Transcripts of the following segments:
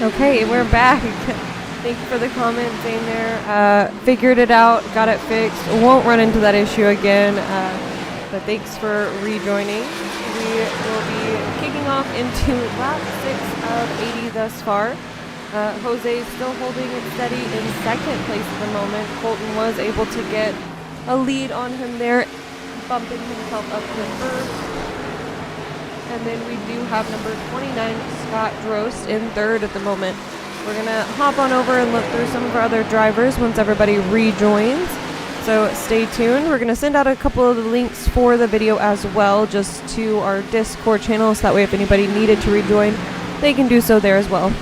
Okay, we're back. Thank you for the comment saying there. Figured it out, got it fixed. Won't run into that issue again. But thanks for rejoining. We will be kicking off into lap 6 of 80 thus far. Jose is still holding it steady in second place at the moment. Colton was able to get a lead on him there, bumping himself up to first. And then we do have number 29, Scott Drost, in third at the moment. We're going to hop on over and look through some of our other drivers once everybody rejoins. So stay tuned. We're going to send out a couple of the links for the video as well, just to our Discord channel, so that way if anybody needed to rejoin, they can do so there as well.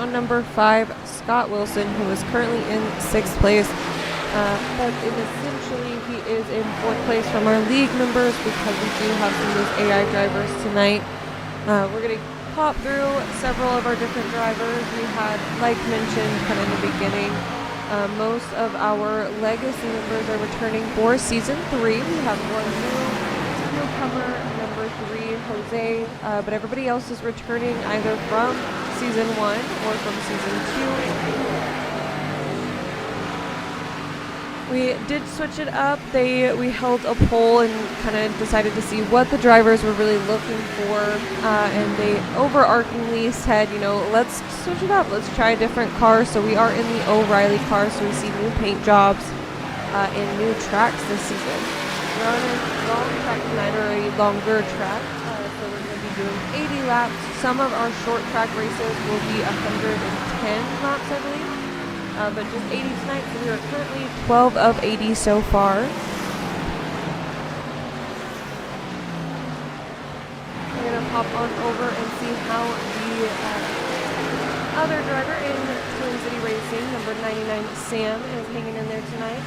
Number 5, Scott Wilson, who is currently in 6th place, but essentially he is in 4th place from our league members, because we do have some of those AI drivers tonight. We're going to pop through several of our different drivers. We had, like mentioned kind of in the beginning, most of our legacy members are returning for season 3. We have one newcomer, number 3, Jose, but everybody else is returning either from season 1 or from season 2. We did switch it up. We held a poll and kind of decided to see what the drivers were really looking for, and they overarchingly said, you know, let's switch it up. Let's try a different car. So we are in the O'Reilly car, so we see new paint jobs and new tracks this season. We're on a long track tonight, or a longer track, so we're going to be doing 80 laps. Some of our short track races will be 110 laps, I believe, but just 80 tonight, so we are currently 12 of 80 so far. We're going to pop on over and see how the other driver in Twin City Racing, number 99, Sam, is hanging in there tonight.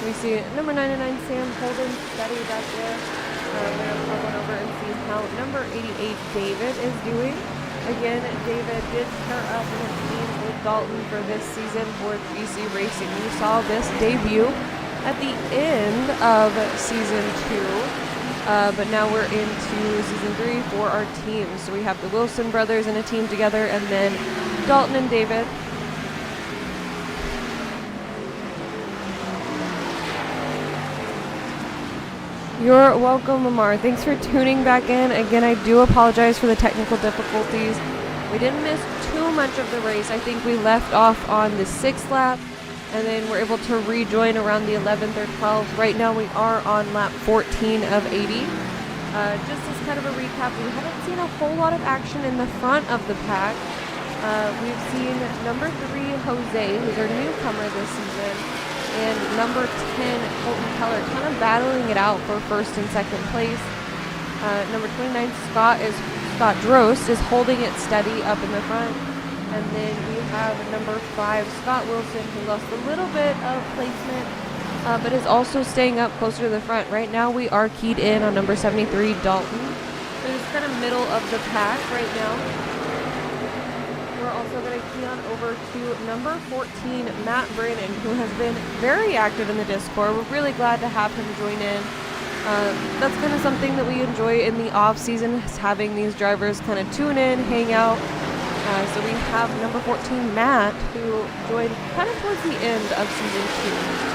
We see number 99, Sam, holding steady back there. We're going to pop on over and see how number 88, David, is doing. Again, David did pair up in a team with Dalton for this season for GC Racing. We saw this debut at the end of season 2. but now we're into season 3 for our teams. So we have the Wilson brothers in a team together, and then Dalton and David. You're welcome, Lamar. Thanks for tuning back in. Again, I do apologize for the technical difficulties. We didn't miss too much of the race. I think we left off on the 6th lap, and then we're able to rejoin around the 11th or 12th. Right now we are on lap 14 of 80. Just as kind of a recap, we haven't seen a whole lot of action in the front of the pack. We've seen number 3, Jose, who's our newcomer this season, and number 10, Colton Keller, kind of battling it out for first and second place. Number 29, Scott Drost is holding it steady up in the front. And then we have number 5, Scott Wilson, who lost a little bit of placement, but is also staying up closer to the front. Right now we are keyed in on number 73, Dalton, who's kind of middle of the pack right now. We're also going to key on over to number 14, Matt Brannon, who has been very active in the Discord. We're really glad to have him join in. That's kind of something that we enjoy in the off season, is having these drivers kind of tune in, hang out. So we have number 14, Matt, who joined kind of towards the end of season 2.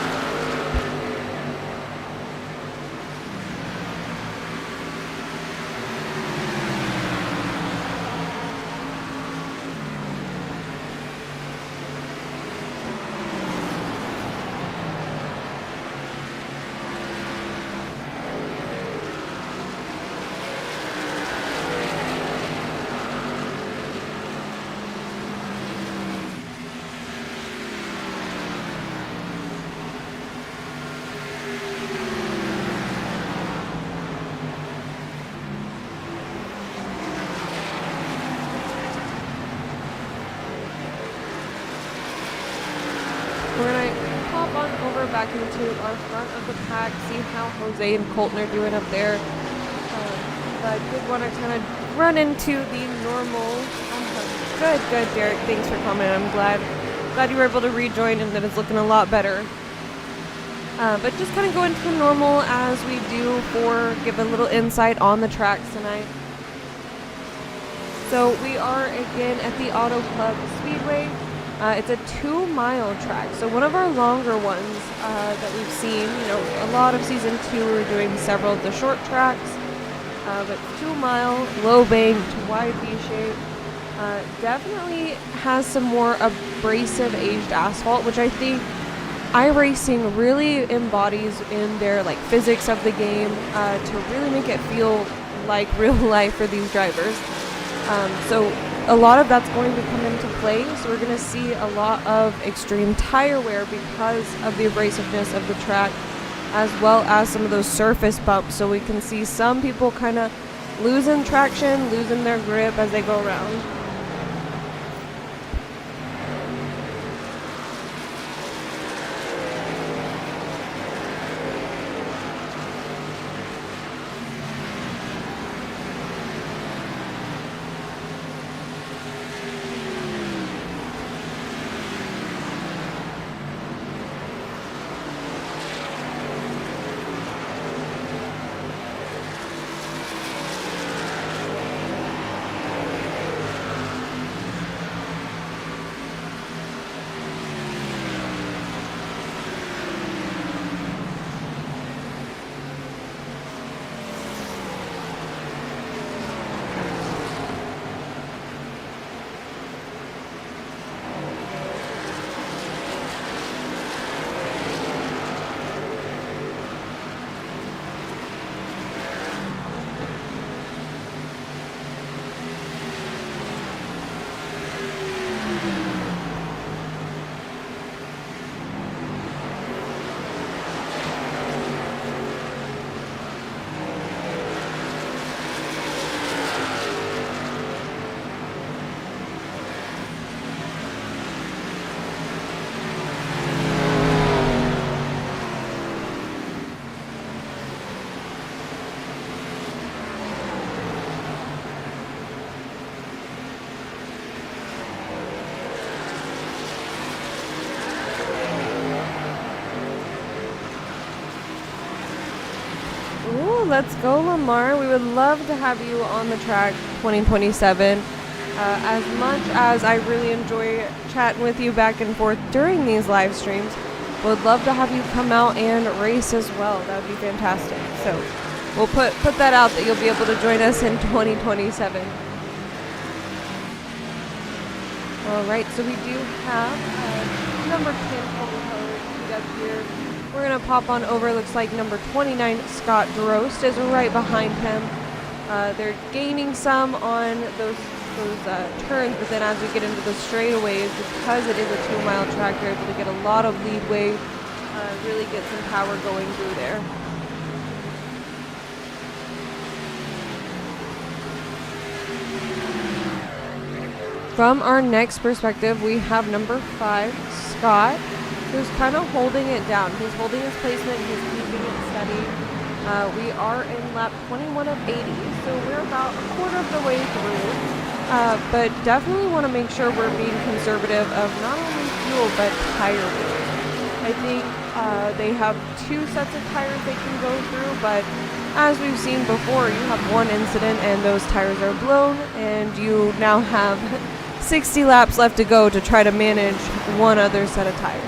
We're going to pop on over back into our front of the pack, see how Jose and Colton are doing up there. But I did want to kind of run into the normal. Good, Derek. Thanks for commenting. I'm glad you were able to rejoin and that it's looking a lot better. But just kind of go into the normal as we do give a little insight on the tracks tonight. So we are again at the Auto Club Speedway. It's a 2-mile track, so one of our longer ones that we've seen. A lot of season 2 we're doing several of the short tracks, but 2-mile, low banked, wide V shape. Definitely has some more abrasive aged asphalt, which I think iRacing really embodies in their physics of the game to really make it feel like real life for these drivers. So a lot of that's going to come into play. So we're going to see a lot of extreme tire wear because of the abrasiveness of the track, as well as some of those surface bumps. So we can see some people kind of losing traction, losing their grip as they go around. let's go, Lamar. We would love to have you on the track 2027. As much as I really enjoy chatting with you back and forth during these live streams, would love to have you come out and race as well. That would be fantastic. So we'll put that out that you'll be able to join us in 2027. All right, so we do have number 10 teed up here. We're going to pop on over. Looks like number 29, Scott Drost, is right behind him. They're gaining some on those turns, but then as we get into the straightaways, because it is a 2-mile track, they're able to get a lot of leadway, really get some power going through there. From our next perspective, we have number 5, Scott, who's kind of holding it down. He's holding his placement, he's keeping it steady. We are in lap 21 of 80, so we're about a quarter of the way through. But definitely want to make sure we're being conservative of not only fuel, but tire weight. I think they have 2 sets of tires they can go through, but as we've seen before, you have one incident and those tires are blown, and you now have 60 laps left to go to try to manage one other set of tires.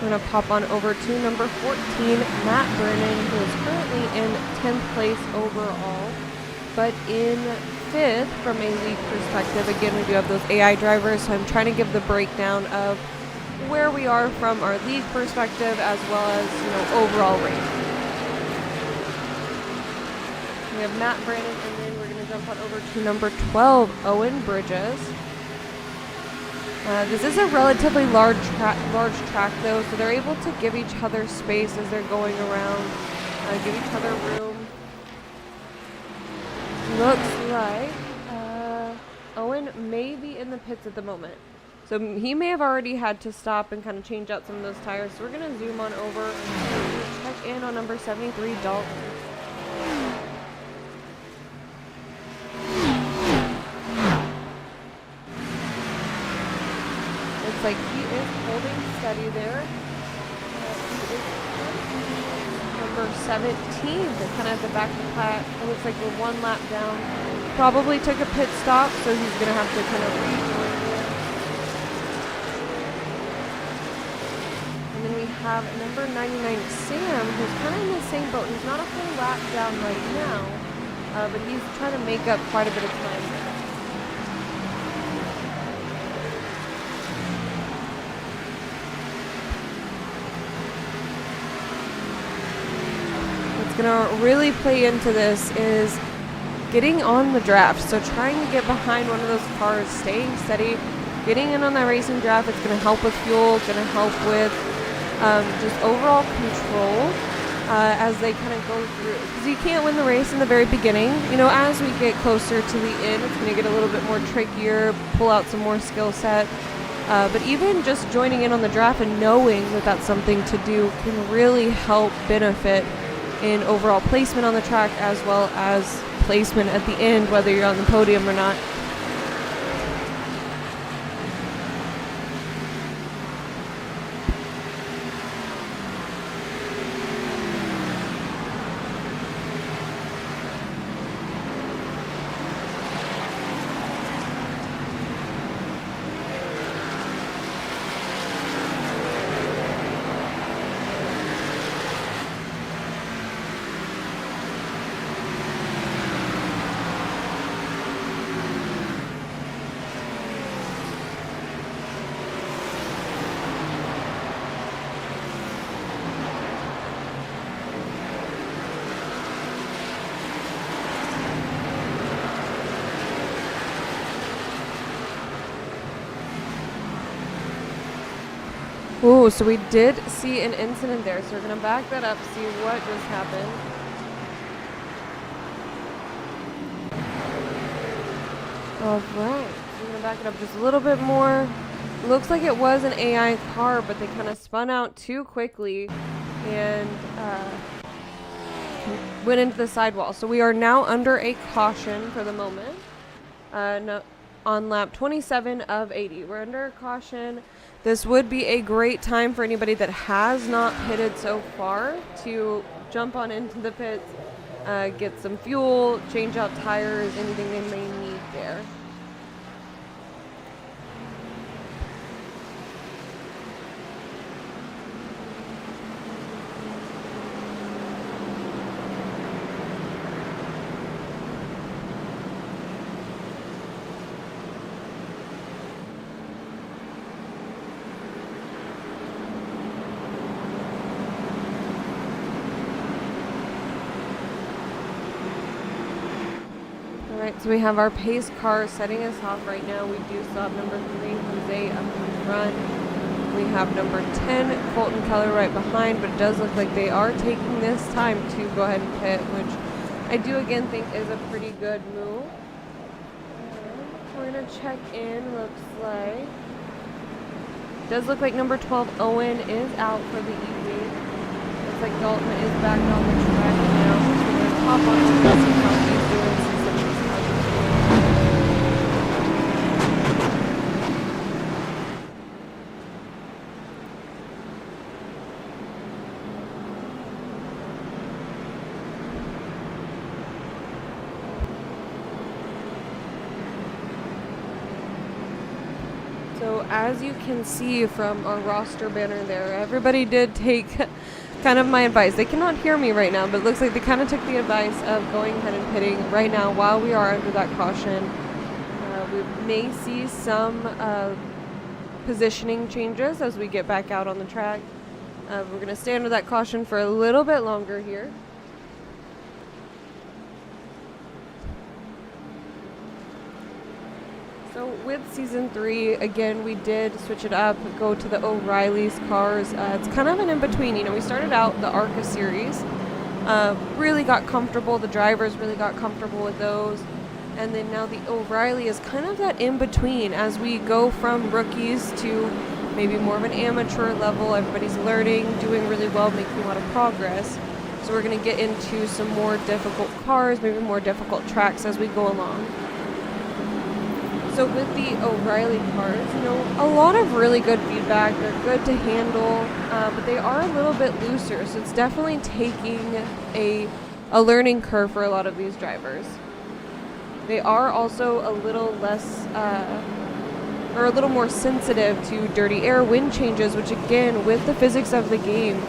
We're going to pop on over to number 14, Matt Brennan, who is currently in 10th place overall, but in 5th from a league perspective. Again, we do have those AI drivers, so I'm trying to give the breakdown of where we are from our league perspective as well as, overall race. We have Matt Brennan, and then we're going to jump on over to number 12, Owen Bridges. This is a relatively large track though, so they're able to give each other space as they're going around, give each other room. Looks like Owen may be in the pits at the moment. So he may have already had to stop and kind of change out some of those tires. So we're going to zoom on over and check in on number 73, Dalton. Like he is holding steady there. He is number 17, kind of at the back of the pack. It looks like we're 1 lap down. Probably took a pit stop, so he's going to have to kind of rejoin there. And then we have number 99, Sam, who's kind of in the same boat. He's not a full lap down right now, but he's trying to make up quite a bit of time there. Going to really play into this is getting on the draft. So trying to get behind one of those cars, staying steady, getting in on that racing draft. It's going to help with fuel, going to help with just overall control as they kind of go through. Because you can't win the race in the very beginning. As we get closer to the end, it's going to get a little bit more trickier, pull out some more skill set. But even just joining in on the draft and knowing that that's something to do can really help benefit in overall placement on the track as well as placement at the end, whether you're on the podium or not. Ooh, so we did see an incident there, so we're going to back that up, see what just happened. Alright, so we're going to back it up just a little bit more. Looks like it was an AI car, but they kind of spun out too quickly and went into the sidewall. So we are now under a caution for the moment. on lap 27 of 80. We're under caution. This would be a great time for anybody that has not pitted so far to jump on into the pits, get some fuel, change out tires, anything they may need there. Alright, so we have our pace car setting us off right now. We do still have number 3, Jose, up in front. We have number 10, Colton Keller, right behind, but it does look like they are taking this time to go ahead and pit, which I do again think is a pretty good move. We're going to check in, looks like. Does look like number 12, Owen, is out for the evening. Looks like Dalton is back on the track now. So we're going to hop on to see how he's doing. So as you can see from our roster banner there, everybody did take kind of my advice. They cannot hear me right now, but it looks like they kind of took the advice of going ahead and pitting right now while we are under that caution. We may see some positioning changes as we get back out on the track. We're going to stay under that caution for a little bit longer here. So with Season 3, again, we did switch it up, go to the O'Reilly's cars. It's kind of an in-between. You know, we started out the ARCA series, really got comfortable. The drivers really got comfortable with those. And then now the O'Reilly is kind of that in-between as we go from rookies to maybe more of an amateur level. Everybody's learning, doing really well, making a lot of progress. So we're going to get into some more difficult cars, maybe more difficult tracks as we go along. So with the O'Reilly cars, you know, a lot of really good feedback. They're good to handle, but they are a little bit looser. So it's definitely taking a learning curve for a lot of these drivers. They are also a little less, or a little more sensitive to dirty air, wind changes, which again, with the physics of the game,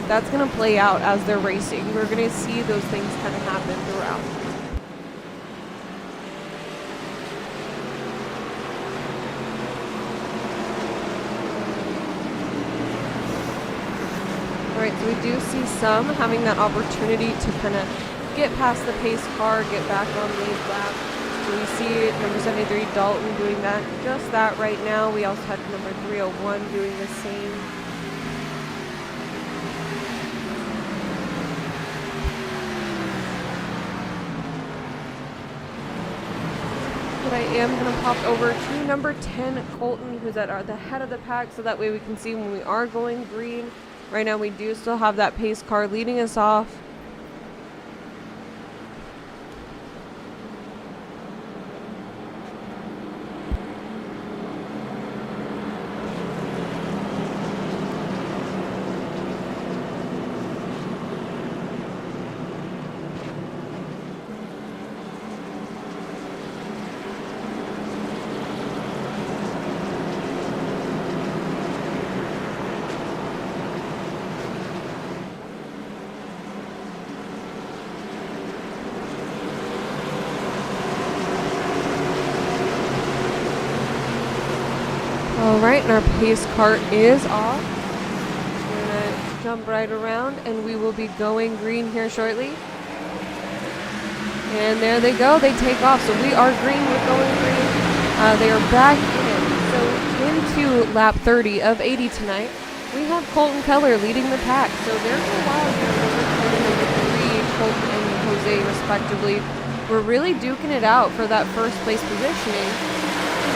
that's going to play out as they're racing. We're going to see those things kind of happen throughout. Alright, so we do see some having that opportunity to kind of get past the pace car, get back on lead lap. So we see number 73, Dalton, doing just that right now. We also had number 301 doing the same. But I am going to pop over to number 10, Colton, who's at the head of the pack, so that way we can see when we are going green. Right now we do still have that pace car leading us off. Alright, and our pace car is off. We're going to jump right around and we will be going green here shortly. And there they go, they take off. So we are green, we're going green. They are back in. So into lap 30 of 80 tonight, we have Colton Keller leading the pack. So there's a while here, number 3, Colton and Jose respectively. We're really duking it out for that first place positioning.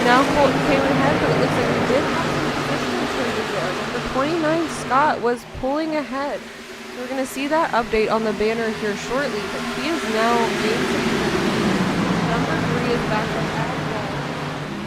Now Colton came ahead, but it looks like we did have some position changes there. Number 29, Scott, was pulling ahead. We're going to see that update on the banner here shortly, but he is now gained some position. Number 3 is back up as well.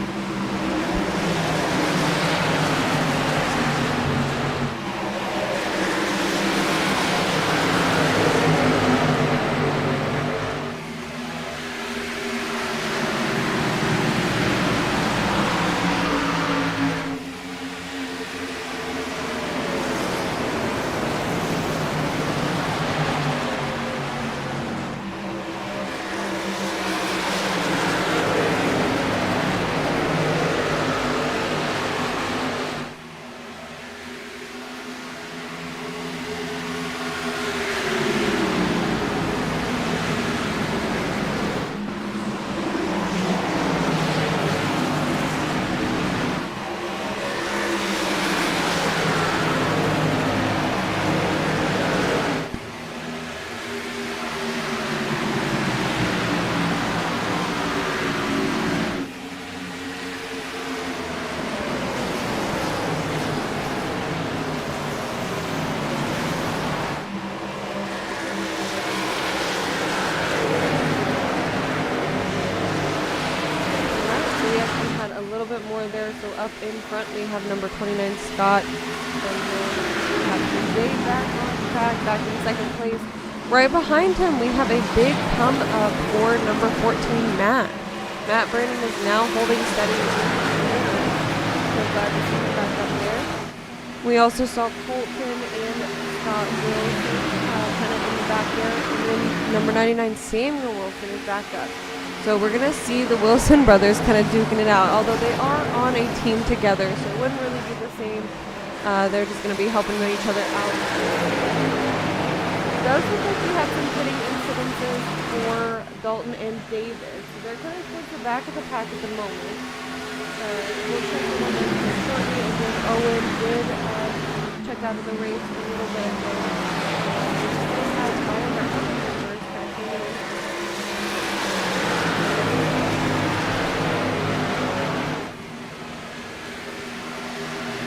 little bit more there. So up in front we have number 29 Scott, and then we have Jose back on track, back in second place. Right behind him we have a big come up for number 14 Matt. Matt Brandon is now holding steady. So glad to see him back up there. We also saw Colton and Scott Wilson kind of in the back there, and then number 99 Samuel Wilson is back up. So we're going to see the Wilson brothers kind of duking it out, although they are on a team together, so it wouldn't really be the same. They're just going to be helping each other out. It does look like we have some pitting incidences for Dalton and David, so they're kind of towards the back of the pack at the moment. We'll check in on them shortly, and then Owen did check out of the race a little bit. They have all of our other members backing in.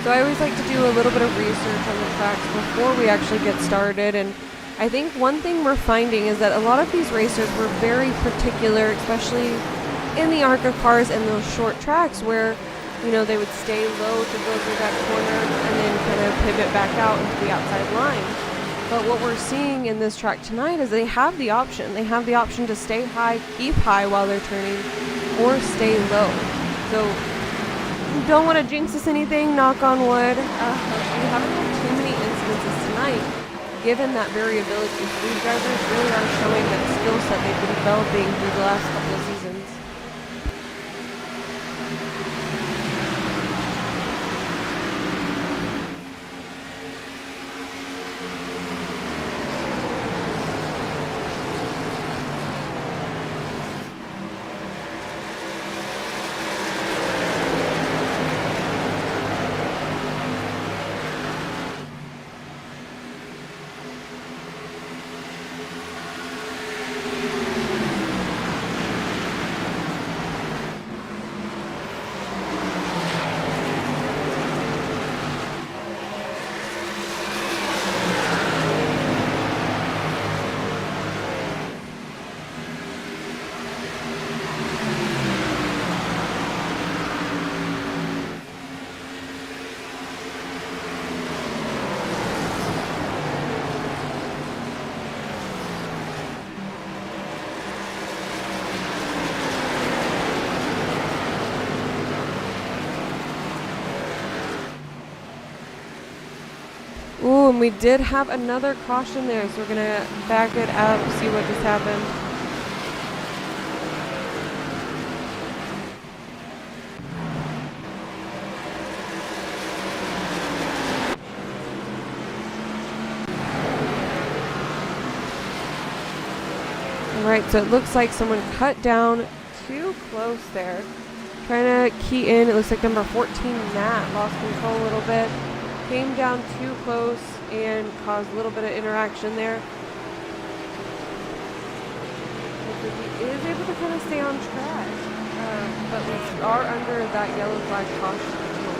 So I always like to do a little bit of research on the tracks before we actually get started, and I think one thing we're finding is that a lot of these racers were very particular, especially in the ARCA cars and those short tracks where, you know, they would stay low to go through that corner and then kind of pivot back out into the outside line. But what we're seeing in this track tonight is they have the option. They have the option to stay high, keep high while they're turning, or stay low. So don't want to jinx us anything, knock on wood. We haven't had too many incidences tonight, given that variability. So these drivers really are showing that skill set they've been developing through the last couple of seasons. Ooh, and we did have another caution there, so we're going to back it up, see what just happened. Alright, so it looks like someone cut down too close there. Trying to key in, it looks like number 14, Matt, lost control a little bit. Came down too close and caused a little bit of interaction there. He is able to kind of stay on track, but we are under that yellow flag caution at the moment.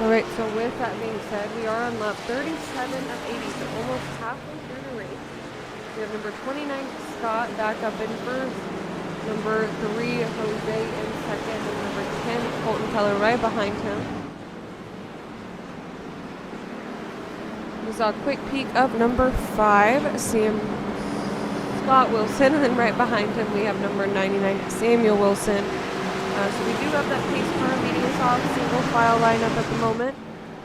Alright, so with that being said, we are on lap 37 of 80, so almost halfway through the race. We have number 29, Scott, back up in first, number 3, Jose in second, and number 10, Colton Keller right behind him. We saw a quick peek of number 5, Scott Wilson, and then right behind him we have number 99, Samuel Wilson. So we do have that pace car leading us off, single file lineup at the moment.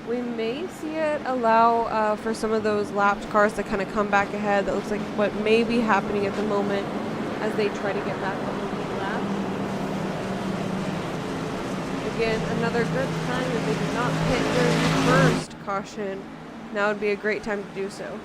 We may see it allow for some of those lapped cars to kind of come back ahead. That looks like what may be happening at the moment as they try to get back on the lead lap. Again, another good time if they did not pit during the first caution. Now would be a great time to do so.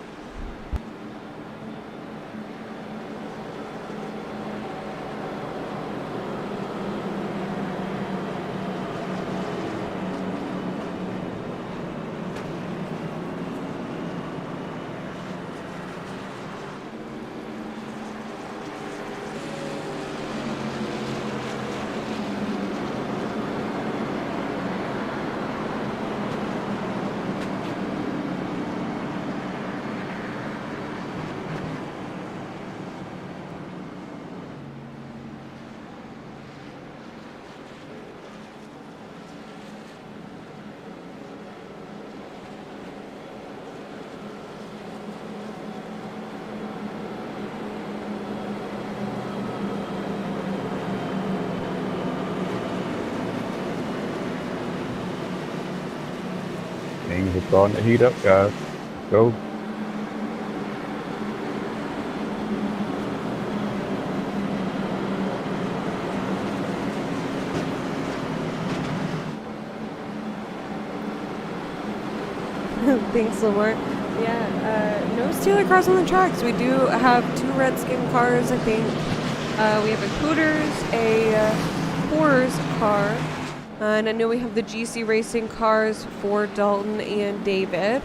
Things are starting to heat up, guys. Go. Thanks, Lamar. Yeah, no Steeler cars on the tracks. We do have 2 Redskin cars, I think. We have a Hooters, a Coors car, and I know we have the GC Racing cars for Dalton and David.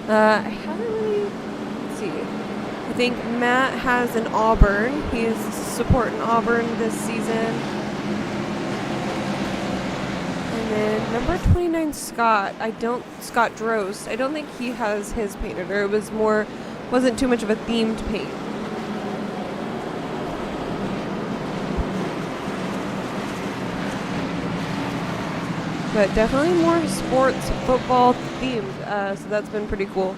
I haven't really, let's see. I think Matt has an Auburn. He is supporting Auburn this season. And then number 29, Scott. Scott Drost. I don't think he has his painted, or it wasn't too much of a themed paint. But definitely more sports, football themed, so that's been pretty cool.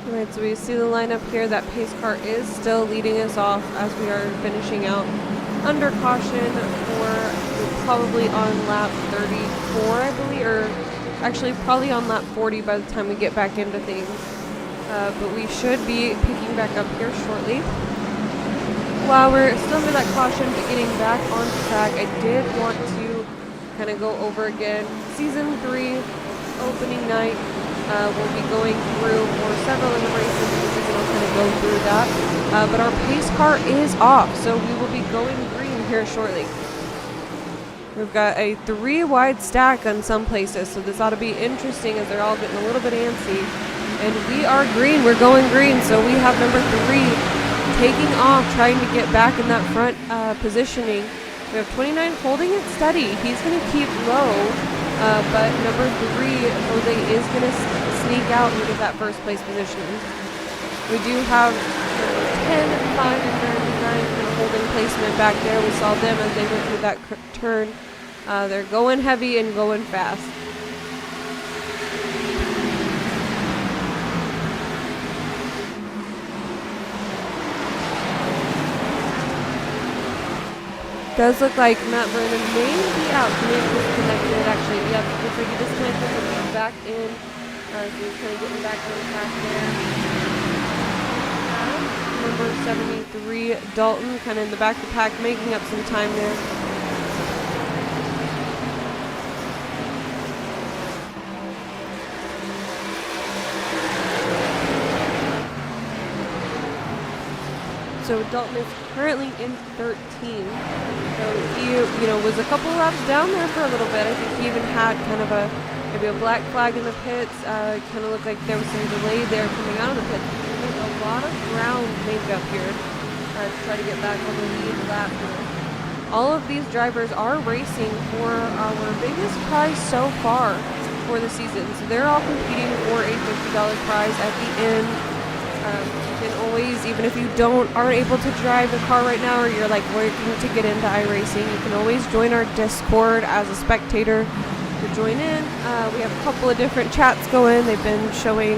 Alright, so we see the lineup here. That pace car is still leading us off as we are finishing out under caution for probably on lap 34, I believe, or actually probably on lap 40 by the time we get back into things. But we should be picking back up here shortly. While we're still under that caution, but getting back on track, I did want to kind of go over again Season 3 opening night. We'll be going through for several of the races in the season. I'll kind of go through that. But our pace car is off, so we will be going green here shortly. We've got a 3-wide stack on some places, so this ought to be interesting as they're all getting a little bit antsy. And we are green. We're going green, so we have number 3 taking off, trying to get back in that front positioning. We have 29 holding it steady. He's going to keep low. But number 3, Jose, is going to sneak out into that first place position. We do have 10, 5, and 9 holding placement back there. We saw them as they went through that turn. They're going heavy and going fast. Does look like Matt Vernon may be out. He may be disconnected, actually. Yep, looks like he disconnected, but he's back in. So he's kind of getting back on track there. Number 73, Dalton, kind of in the back of the pack, making up some time there. So Dalton is currently in 13. So he, was a couple laps down there for a little bit. I think he even had kind of maybe a black flag in the pits. Kind of looked like there was some delay there coming out of the pits. There's a lot of ground made up here to try to get back on the lead lap here. All of these drivers are racing for our biggest prize so far for the season. So they're all competing for a $50 prize at the end. You can always, even if you aren't able to drive a car right now, or you're like working to get into iRacing, you can always join our Discord as a spectator to join in. We have a couple of different chats going. They've been showing,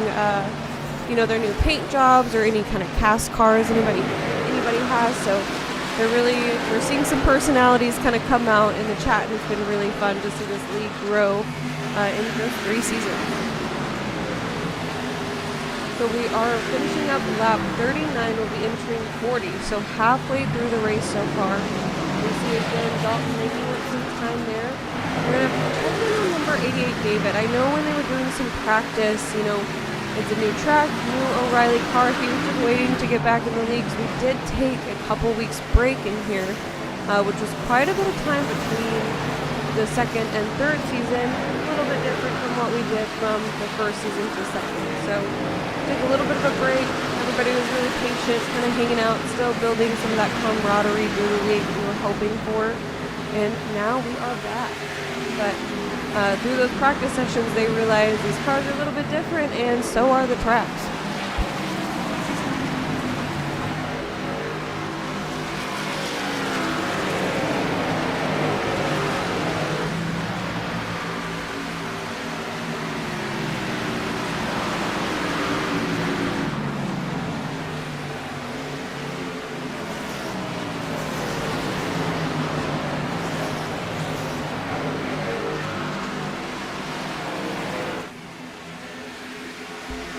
their new paint jobs or any kind of cast cars anybody has. So we're seeing some personalities kind of come out in the chat, and it's been really fun to see this league grow in just 3 seasons. So we are finishing up lap 39. We'll be entering 40. So halfway through the race so far. We see again Dalton making up some time there. We're going to check in on number 88, David. I know when they were doing some practice, it's a new track, new O'Reilly car. He was just waiting to get back in the leagues. We did take a couple weeks break in here, which was quite a bit of time between the second and third season. A little bit different from what we did from the first season to the second. So took a little bit of a break. Everybody was really patient, kind of hanging out, still building some of that camaraderie through the league we were hoping for. And now we are back. But through those practice sessions, they realized these cars are a little bit different, and so are the tracks.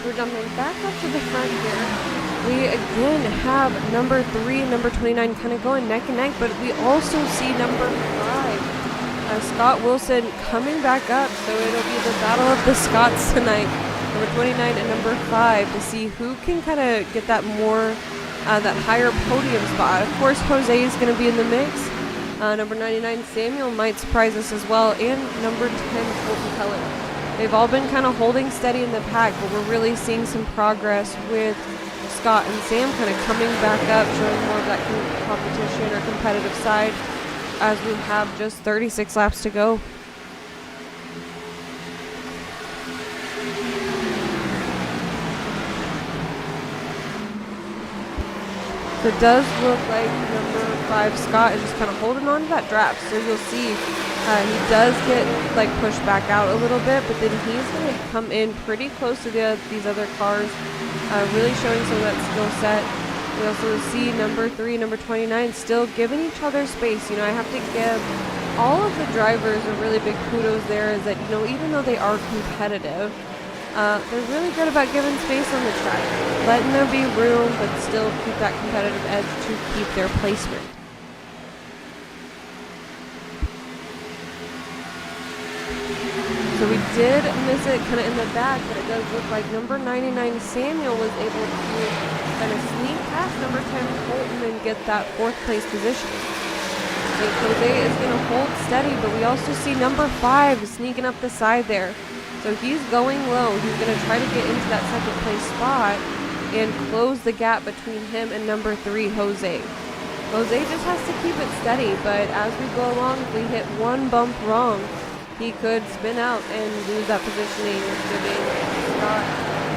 we're jumping back up to the front here, we again have number 3 and number 29 kind of going neck and neck, but we also see number 5, Scott Wilson, coming back up. So it'll be the battle of the Scots tonight, number 29 and number 5, to see who can kind of get that more, that higher podium spot. Of course, Jose is going to be in the mix. Number 99, Samuel, might surprise us as well, and number 10, Colton Keller. They've all been kind of holding steady in the pack, but we're really seeing some progress with Scott and Sam kind of coming back up, showing more of that competition or competitive side as we have just 36 laps to go. So it does look like number 5, Scott, is just kind of holding on to that draft. So you'll see he does get like pushed back out a little bit, but then he's going to come in pretty close to these other cars, really showing some of that skill set. We also see number 3, number 29 still giving each other space. You know, I have to give all of the drivers a really big kudos there, is that, you know, even though they are competitive, they're really good about giving space on the track, letting there be room, but still keep that competitive edge to keep their placement. So we did miss it kind of in the back, but it does look like number 99, Samuel, was able to kind of sneak past number 10, Colton, and get that 4th place position. I think Jose is going to hold steady, but we also see number 5 sneaking up the side there. So he's going low. He's going to try to get into that 2nd place spot and close the gap between him and number 3, Jose. Jose just has to keep it steady, but as we go along, if we hit one bump wrong, he could spin out and lose that positioning, giving Scott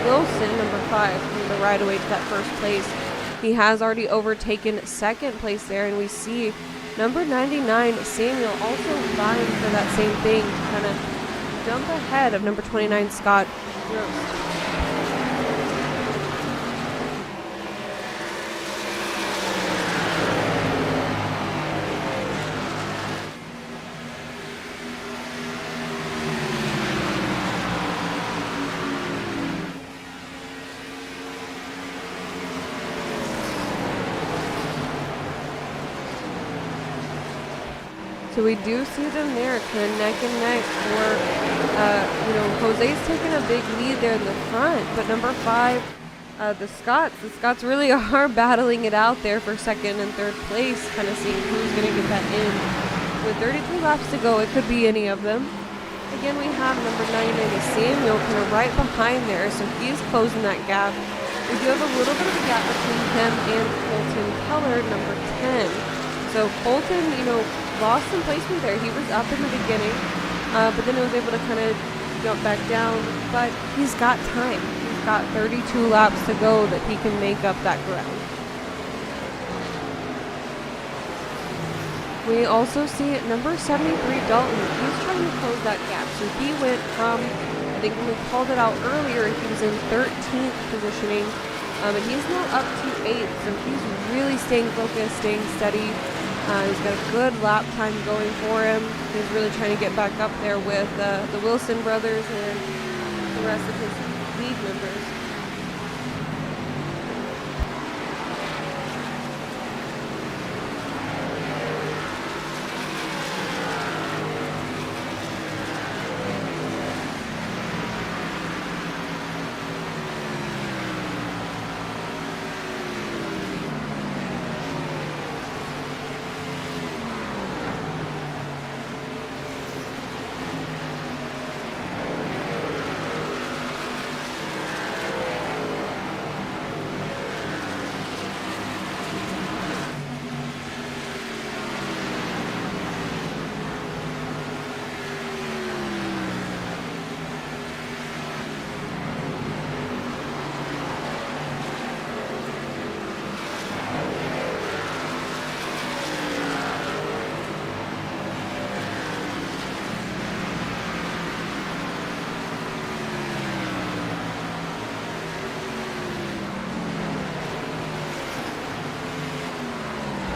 Wilson, number 5, the ride away to that 1st place. He has already overtaken 2nd place there, and we see number 99, Samuel, also vying for that same thing, to kind of jump ahead of number 29, Scott Gross. So we do see them there, kind of neck and neck, or, you know, Jose's taking a big lead there in the front, but number 5, the Scots really are battling it out there for 2nd and 3rd place, kind of seeing who's going to get that in. With 32 laps to go, it could be any of them. Again, we have number 99, Samuel, kind of right behind there, so he's closing that gap. We do have a little bit of a gap between him and Colton Keller, number 10. So Colton, you know, lost some placement there. He was up in the beginning, but then he was able to kind of jump back down. But he's got time. He's got 32 laps to go that he can make up that ground. We also see number 73, Dalton. He's trying to close that gap. So he went from, I think when we called it out earlier, he was in 13th positioning, and he's now up to 8th. So he's really staying focused, staying steady. He's got a good lap time going for him. He's really trying to get back up there with the Wilson brothers and the rest of his league members.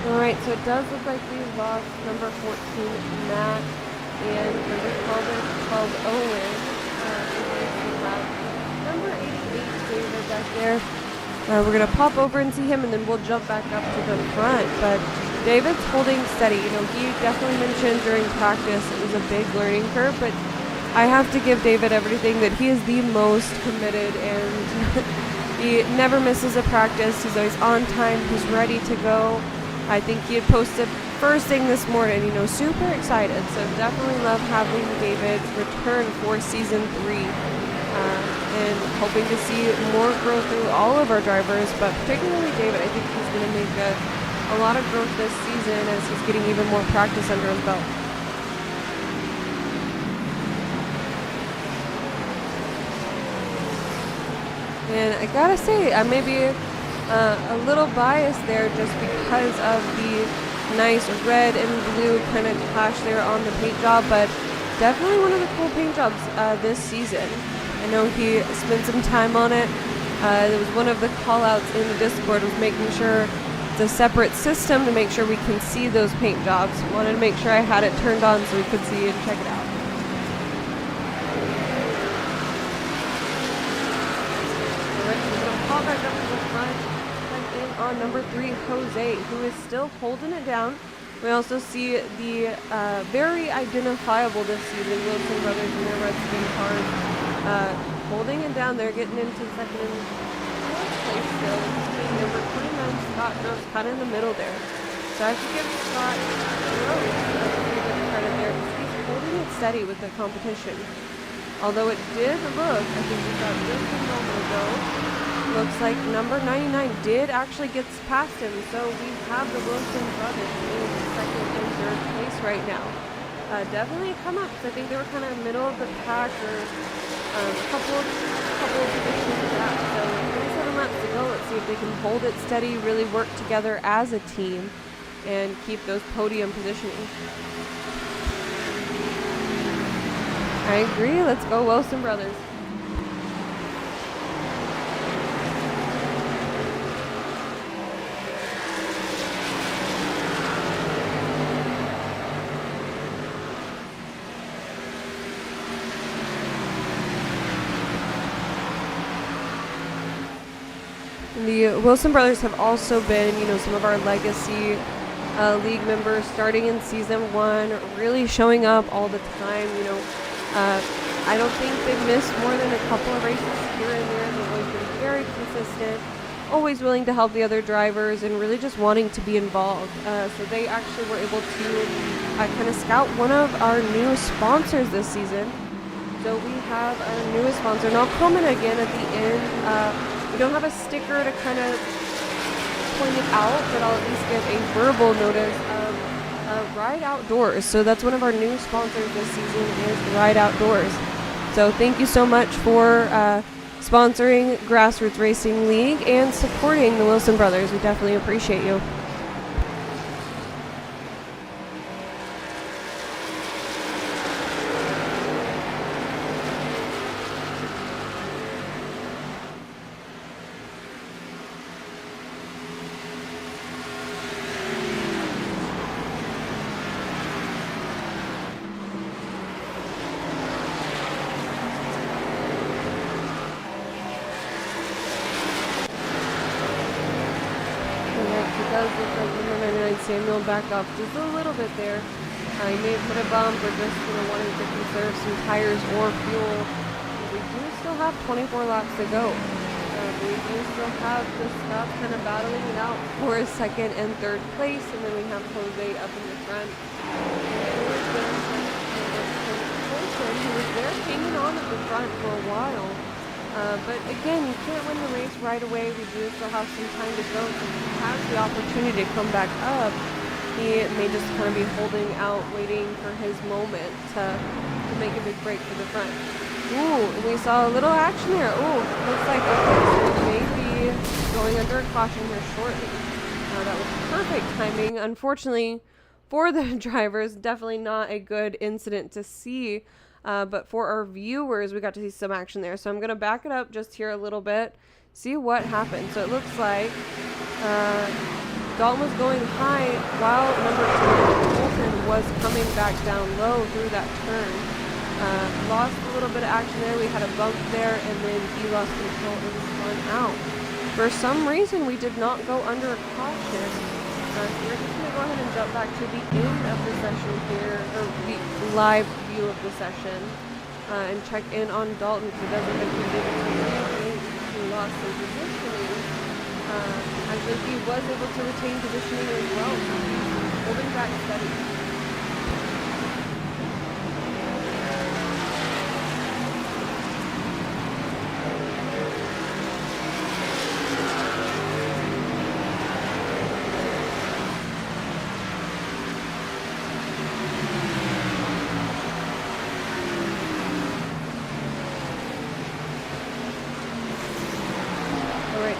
Alright, so it does look like we lost number 14, Matt, and number 12, Owen. Number 88, back there. We're going to pop over and see him, and then we'll jump back up to the front. But David's holding steady. You know, he definitely mentioned during practice it was a big learning curve, but I have to give David everything that he is the most committed, and he never misses a practice. He's always on time. He's ready to go. I think he had posted first thing this morning, you know, super excited. So definitely love having David return for season 3. And hoping to see more growth through all of our drivers, but particularly David. I think he's going to make a lot of growth this season as he's getting even more practice under his belt. And I gotta say, I may be a little biased there just because of the nice red and blue kind of clash there on the paint job, but definitely one of the cool paint jobs this season. I know he spent some time on it. It was one of the call-outs in the Discord was making sure it's a separate system to make sure we can see those paint jobs. Wanted to make sure I had it turned on so we could see and check it out. Alright, we're going to call back up to the front. Check in on number 3, Jose, who is still holding it down. We also see the very identifiable this season Wilson brothers in their red spin cars. Holding it down, they're getting into second and fourth place still. Number 29, Scott Gross, kind of in the middle there. So I have to give Scott Gross a pretty good credit there because he's holding it steady with the competition. Although it did look, I think we got just a moment ago, looks like number 99 did actually get past him. So we have the Wilson brothers in second and third place right now. Definitely a come up because I think they were kind of middle of the pack or a couple of positions back. So 27 laps to go. Let's see if they can hold it steady, really work together as a team, and keep those podium positioning. I agree. Let's go Wilson brothers. The Wilson brothers have also been, you know, some of our legacy league members starting in season 1, really showing up all the time. You know, I don't think they've missed more than a couple of races here and there. They've always been very consistent, always willing to help the other drivers, and really just wanting to be involved. So they actually were able to kind of scout one of our new sponsors this season. So we have our newest sponsor, and I'll comment again at the end. We don't have a sticker to kind of point it out, but I'll at least give a verbal notice of Ride Outdoors. So that's one of our new sponsors this season is Ride Outdoors. So thank you so much for sponsoring Grassroots Racing League and supporting the Wilson brothers. We definitely appreciate you. Does look like number 99 Samuel backed off just a little bit there. He may have put a bump or just, you know, wanting to conserve some tires or fuel. We do still have 24 laps to go. We do still have the Scots kind of battling it out for second and third place, and then we have Jose up in the front. Who was there hanging on at the front for a while. But again, you can't win the race right away. We do still have some time to go. So if he has the opportunity to come back up, he may just kind of be holding out, waiting for his moment to make a big break for the front. Ooh, we saw a little action there. Ooh, looks like we may be going under a caution here shortly. That was perfect timing. Unfortunately, for the drivers, definitely not a good incident to see. But for our viewers, we got to see some action there. So I'm going to back it up just here a little bit, see what happened. So it looks like Dalton was going high while number 2, Colton, was coming back down low through that turn. Lost a little bit of action there. We had a bump there, and then he lost control and spun out. For some reason, we did not go under a caution. So we're just going to go ahead and jump back to the end of the session here, or the live view of the session, and check in on Dalton, because it doesn't look like he did it. He lost some positioning. Actually, he was able to retain positioning as well, so he's holding back steady.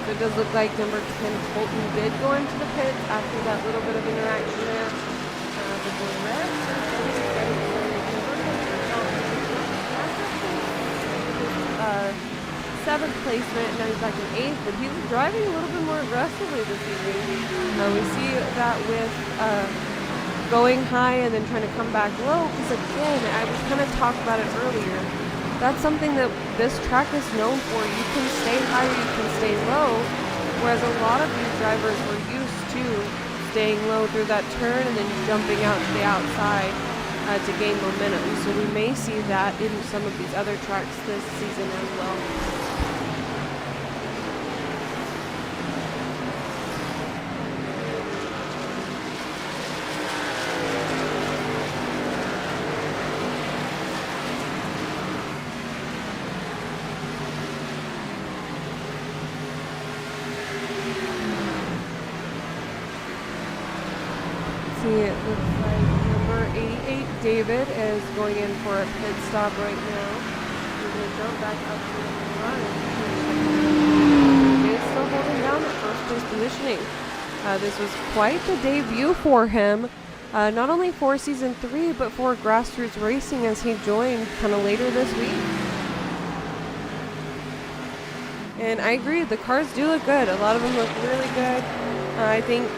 So it does look like number 10, Colton, did go into the pits after that little bit of interaction there. But the rest are seventh placement, and now he's back in eighth, but he was driving a little bit more aggressively this evening. We see that with going high and then trying to come back low, because again, I was kind of talking about it earlier. That's something that this track is known for. You can stay high or you can stay low, whereas a lot of these drivers were used to staying low through that turn and then jumping out to the outside to gain momentum. So we may see that in some of these other tracks this season as well. It looks like number 88, David, is going in for a pit stop right now. He's going to jump back up to the front. He's still holding down the first place positioning. This was quite the debut for him, not only for Season 3, but for Grassroots Racing as he joined kind of later this week. And I agree, the cars do look good. A lot of them look really good. I think,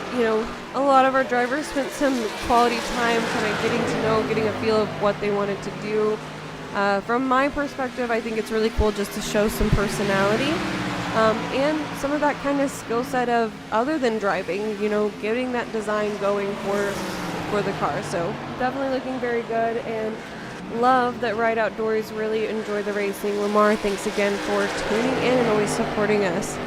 a lot of our drivers spent some quality time kind of getting to know, getting a feel of what they wanted to do. From my perspective, I think it's really cool just to show some personality and some of that kind of skill set of other than driving, getting that design going for the car. So definitely looking very good, and love that Ride Outdoors really enjoy the racing. Lamar, thanks again for tuning in and always supporting us.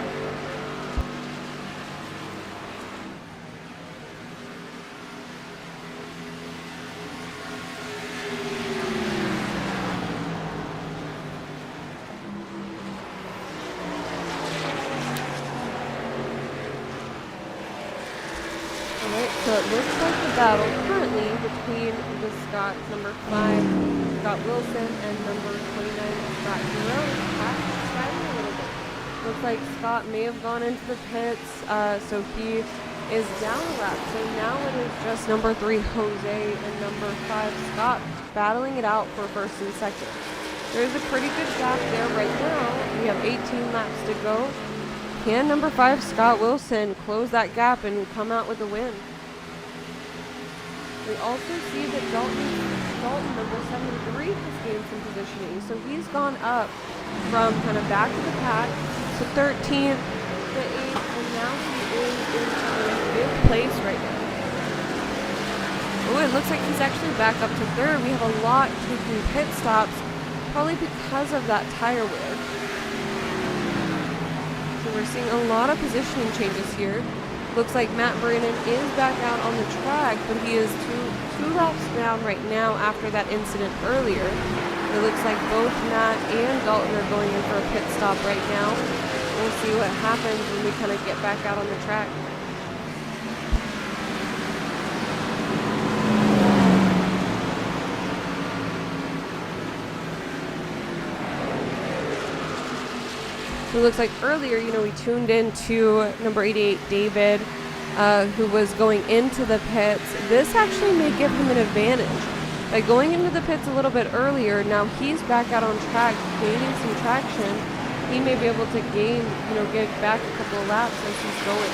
So it looks like the battle currently between the Scots, number 5, Scott Wilson, and number 29, Scott Giroux, is fighting a little bit. Looks like Scott may have gone into the pits, so he is down a lap. So now it is just number 3, Jose, and number 5, Scott, battling it out for first and second. There's a pretty good gap there right now. We have 18 laps to go. Can number 5, Scott Wilson, close that gap and come out with a win? We also see that Dalton, number 73, has gained some positioning. So he's gone up from kind of back of the pack to 13th to 8th, and now he is in 5th place right now. Oh, it looks like he's actually back up to 3rd. We have a lot taking pit stops, probably because of that tire wear. So we're seeing a lot of positioning changes here. Looks like Matt Brennan is back out on the track, but he is two laps down right now after that incident earlier. It looks like both Matt and Dalton are going in for a pit stop right now. We'll see what happens when we kind of get back out on the track. So it looks like earlier, we tuned into number 88, David, who was going into the pits. This actually may give him an advantage. By going into the pits a little bit earlier, now he's back out on track, gaining some traction. He may be able to get back a couple of laps as he's going.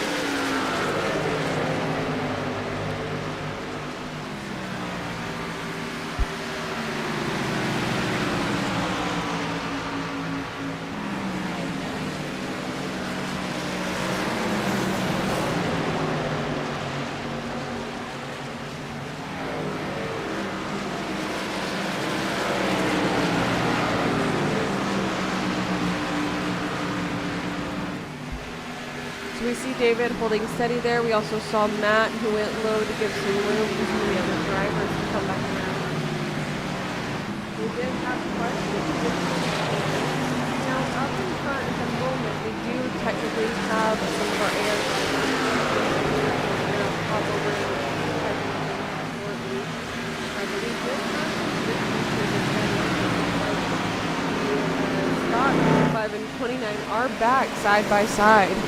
We see David holding steady there. We also saw Matt, who went low to give some room for some of the other drivers to come back around. We did have questions. Now, up in front at the moment, we do technically have some of our air drivers. We're going to pop over and check shortly. But we did have some good features again. Scott, 5 and 29 are back side by side.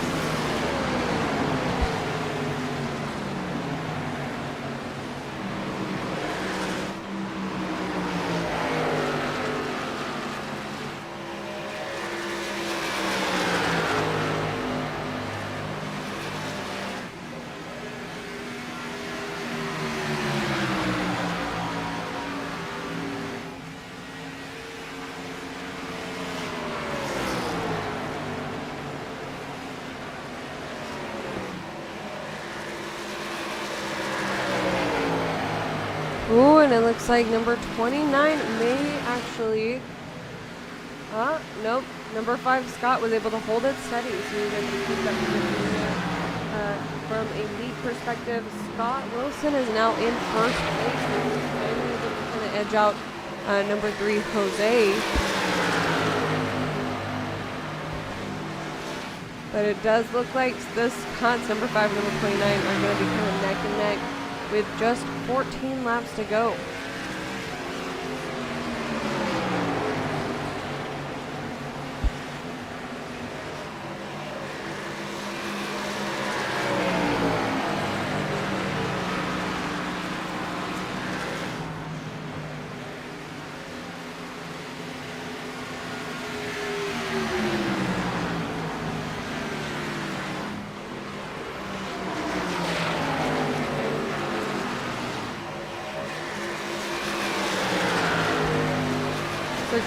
Ooh, and it looks like number 29 may actually... nope. Number 5, Scott, was able to hold it steady. So he's able to keep that position there. From a lead perspective, Scott Wilson is now in first place. He's finally able to kind of edge out number 3, Jose. But it does look like the Scott's number 5 and number 29 are going to be kind of neck and neck with just 14 laps to go.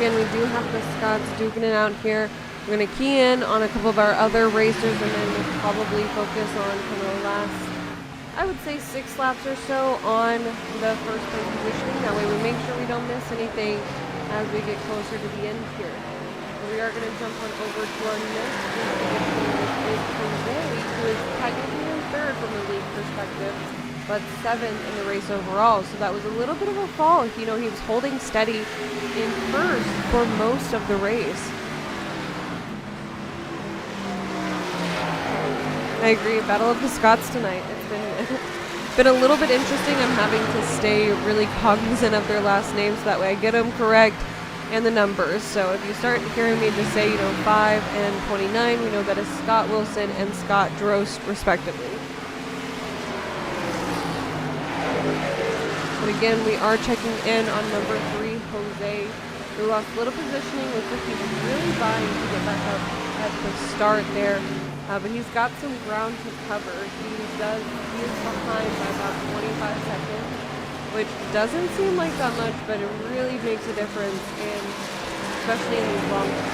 Again, we do have the Scots duking it out here. We're going to key in on a couple of our other racers and then we'll probably focus on kind of the last, I would say 6 laps or so on the first place positioning. That way we make sure we don't miss anything as we get closer to the end here. So we are going to jump on over to our next position, which is Jose, who is technically in third from the league perspective, but 7th in the race overall. So that was a little bit of a fall. You know, he was holding steady in first for most of the race. I agree. Battle of the Scots tonight. It's been a little bit interesting. I'm having to stay really cognizant of their last names so that way I get them correct and the numbers. So if you start hearing me just say, 5 and 29, we know that is Scott Wilson and Scott Drost respectively. But again, we are checking in on number 3, Jose, who lost a little positioning. Looks like he was really vying to get back up at the start there. But he's got some ground to cover. He is behind by about 25 seconds, which doesn't seem like that much, but it really makes a difference, especially in these long runs.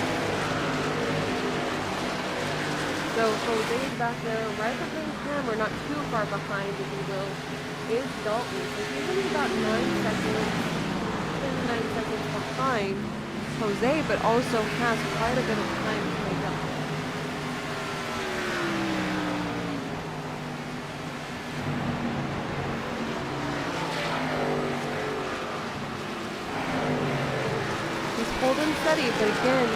So Jose's back there, right behind him, or not too far behind, if you will, is Dalton. So he's only about 9 seconds behind Jose, but also has quite a bit of time to make up. He's holding steady, but again,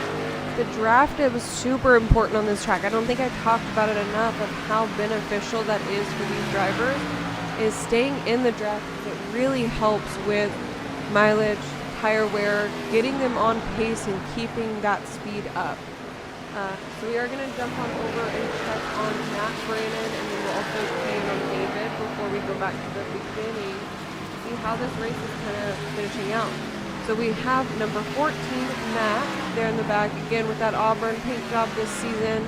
the draft was super important on this track. I don't think I talked about it enough of how beneficial that is for these drivers, is staying in the draft because it really helps with mileage, tire wear, getting them on pace and keeping that speed up. So we are going to jump on over and check on Matt Brannon, and then we'll also key in on David before we go back to the beginning, see how this race is kind of finishing out. So we have number 14, Matt, there in the back, again with that Auburn paint job this season.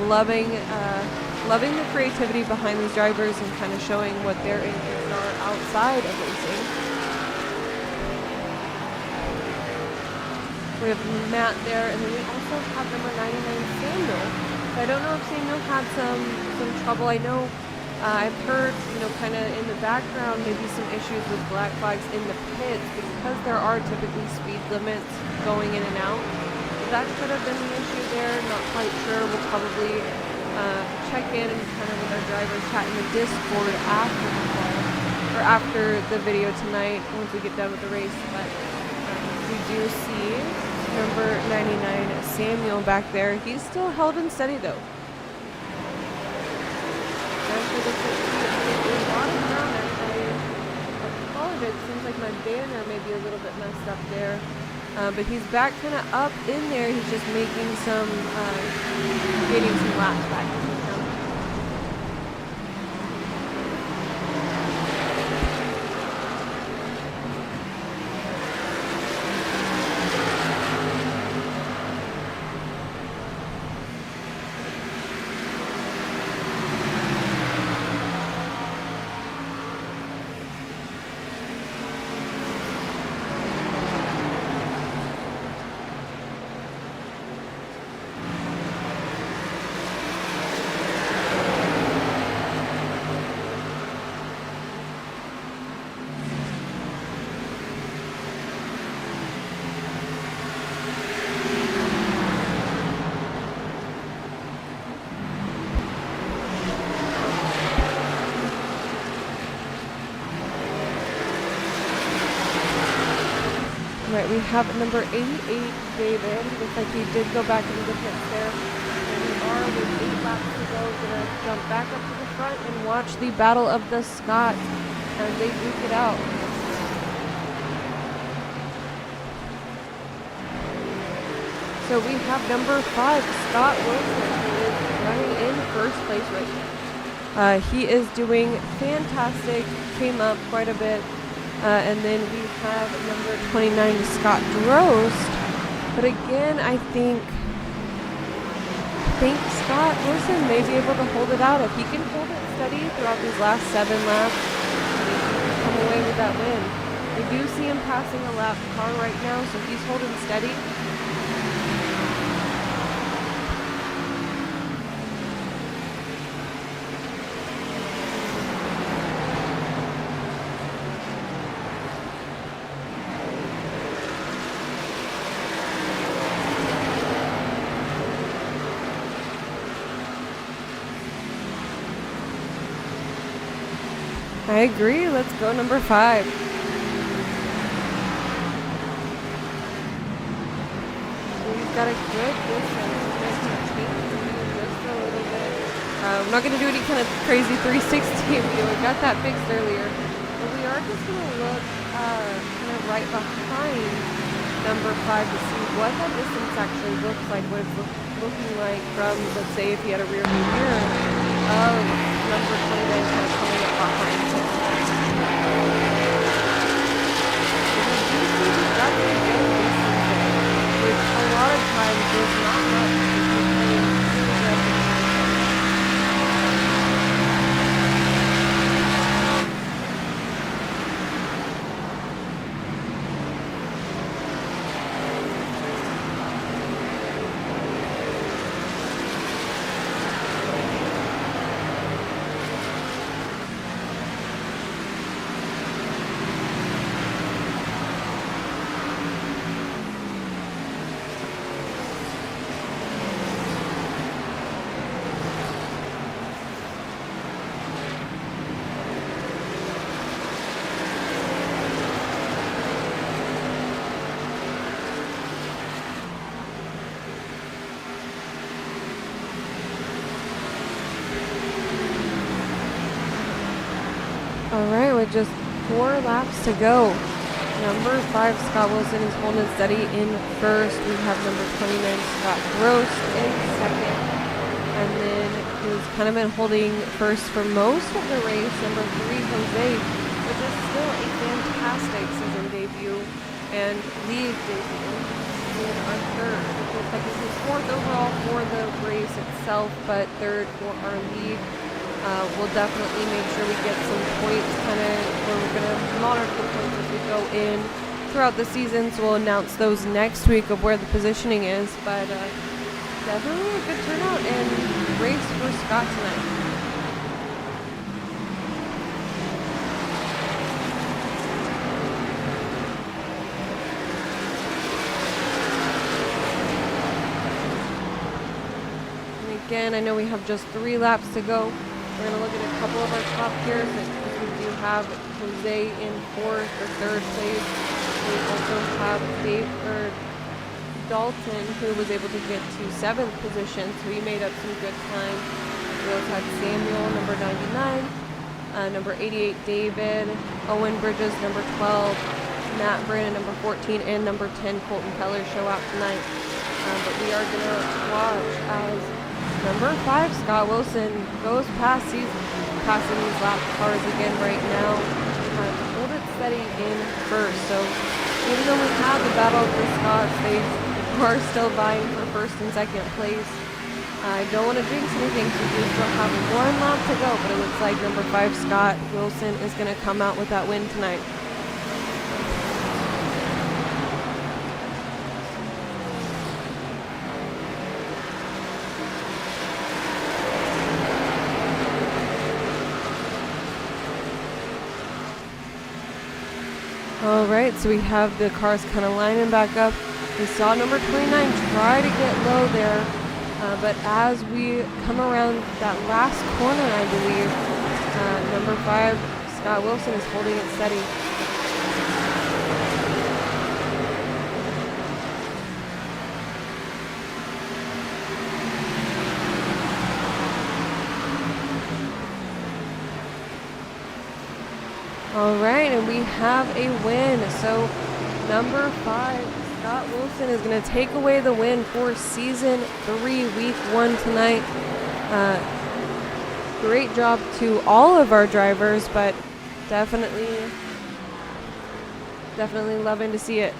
Loving the creativity behind these drivers and kind of showing what their interests are outside of racing. We have Matt there, and then we also have number 99, Samuel. So I don't know if Samuel had some trouble. I know I've heard, kind of in the background, maybe some issues with black flags in the pits because there are typically speed limits going in and out. That could have been the issue there. Not quite sure. We'll probably check in and kind of with our drivers chat in the Discord after the call, or after the video tonight once we get done with the race. But we do see number 99 Samuel back there. He's still held and steady though. After the 50, a lot of ground. I apologize. It seems like my banner may be a little bit messed up there. But he's back kind of up in there. He's just making some, getting some laps back in the count. Right, we have number 88, David. Looks like he did go back into the pits there. And we are with 8 laps to go. Gonna jump back up to the front and watch the Battle of the Scots as they duke it out. So we have number 5, Scott Wilson, who is running in first place right now. He is doing fantastic, came up quite a bit. And then we have number 29, Scott Drost. But again, I think Scott Wilson may be able to hold it out. If he can hold it steady throughout these last 7 laps, he can come away with that win. I do see him passing a lap car right now, so he's holding steady. I agree. Let's go number 5. So we've got a good distance. We're going to take the speed just for a little bit. I'm not going to do any kind of crazy 360 video. We got that fixed earlier. But we are just going to look kind of right behind number 5 to see what that distance actually looks like, what it's looking like from, let's say, if he had a rear view mirror of number 29 kind of coming up behind him. That's a good distance there, which a lot of times there's not much between. Alright, with just 4 laps to go. Number 5, Scott Wilson is holding it steady in first. We have number 29, Scott Gross in second. And then who's kind of been holding first for most of the race, number 3, Jose, which is still a fantastic season debut and league debut in our third. It looks like this is 4th overall for the race itself, but 3rd for our league. We'll definitely make sure we get some points kind of where we're going to monitor the points as we go in throughout the season. So we'll announce those next week of where the positioning is. But definitely a good turnout and race for Scott tonight. again. I know we have just 3 laps to go. We're going to look at a couple of our top tiers. We do have Jose in 4th or 3rd place. We also have Dalton, who was able to get to 7th position, so he made up some good time. We also had Samuel, number 99, number 88, David, Owen Bridges, number 12, Matt Brandon, number 14, and number 10, Colton Keller, show out tonight. But we are going to watch as number 5, Scott Wilson, goes passing these lap cars again right now. Hold it steady in 1st. So even though we have the battle for Scott, they are still vying for 1st and 2nd place. I don't want to jinx anything, so we still have 1 lap to go, but it looks like number 5, Scott Wilson, is going to come out with that win tonight. All right, so we have the cars kind of lining back up. We saw number 29 try to get low there, but as we come around that last corner, I believe, number 5, Scott Wilson, is holding it steady. All right, and we have a win. So number 5, Scott Wilson, is going to take away the win for Season 3, Week 1 tonight. Great job to all of our drivers, but definitely loving to see it.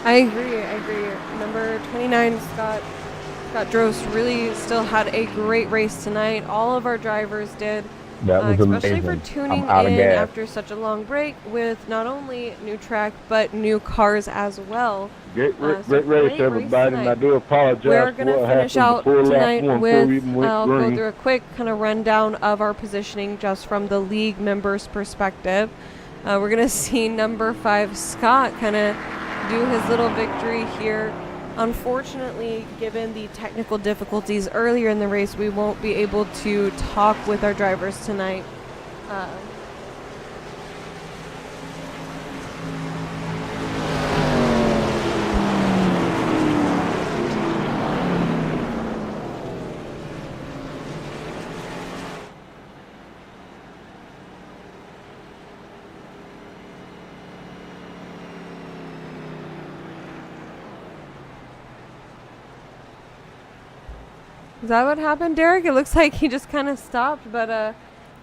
I agree. Number 29, Scott Drost, really still had a great race tonight. All of our drivers did. That was especially amazing. for tuning in after such a long break with not only new track but new cars as well. Great race, everybody, and I do apologize. We're going to finish out tonight with, I'll go through a quick kind of rundown of our positioning just from the league members' perspective. We're going to see number 5, Scott, kind of do his little victory here. Unfortunately, given the technical difficulties earlier in the race, we won't be able to talk with our drivers tonight. Is that what happened, Derek? It looks like he just kind of stopped, but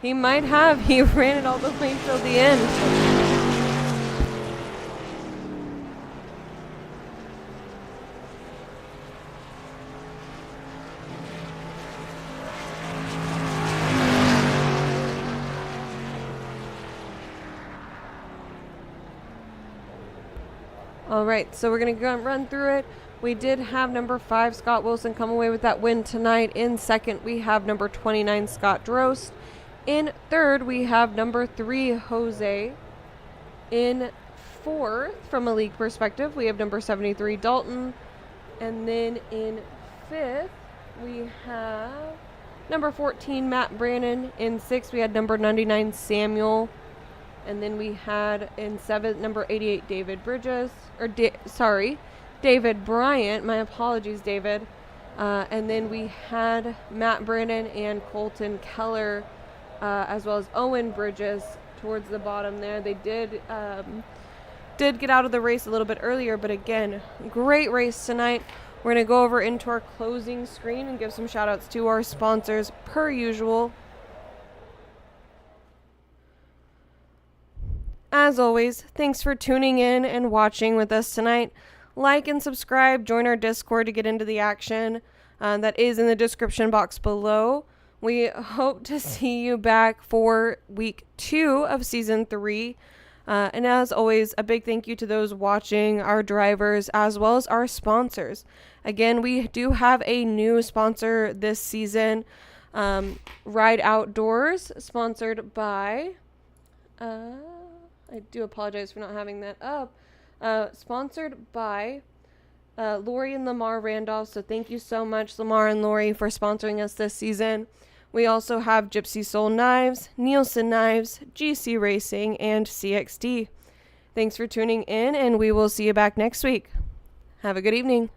he might have. He ran it all the way till the end. All right, so we're going to run through it. We did have number 5, Scott Wilson, come away with that win tonight. In 2nd, we have number 29, Scott Drost. In 3rd, we have number 3, Jose. In 4th, from a league perspective, we have number 73, Dalton. And then in 5th, we have number 14, Matt Brannon. In 6th, we had number 99, Samuel. And then we had in 7th, number 88, David Bridges. David Bryant. My apologies, David. And then we had Matt Brannon and Colton Keller, as well as Owen Bridges towards the bottom there. They did get out of the race a little bit earlier, but again, great race tonight. We're going to go over into our closing screen and give some shout outs to our sponsors per usual. As always, thanks for tuning in and watching with us tonight. Like and subscribe, join our Discord to get into the action. That is in the description box below. We hope to see you back for week 2 of season 3. And as always, a big thank you to those watching, our drivers, as well as our sponsors. Again, we do have a new sponsor this season, Ride Outdoors, sponsored by, I do apologize for not having that up, sponsored by Lori and Lamar Randolph. So thank you so much, Lamar and Lori, for sponsoring us this season. We also have Gypsy Soul Knives, Nielsen Knives, GC Racing, and CXD. Thanks for tuning in, and we will see you back next week. Have a good evening.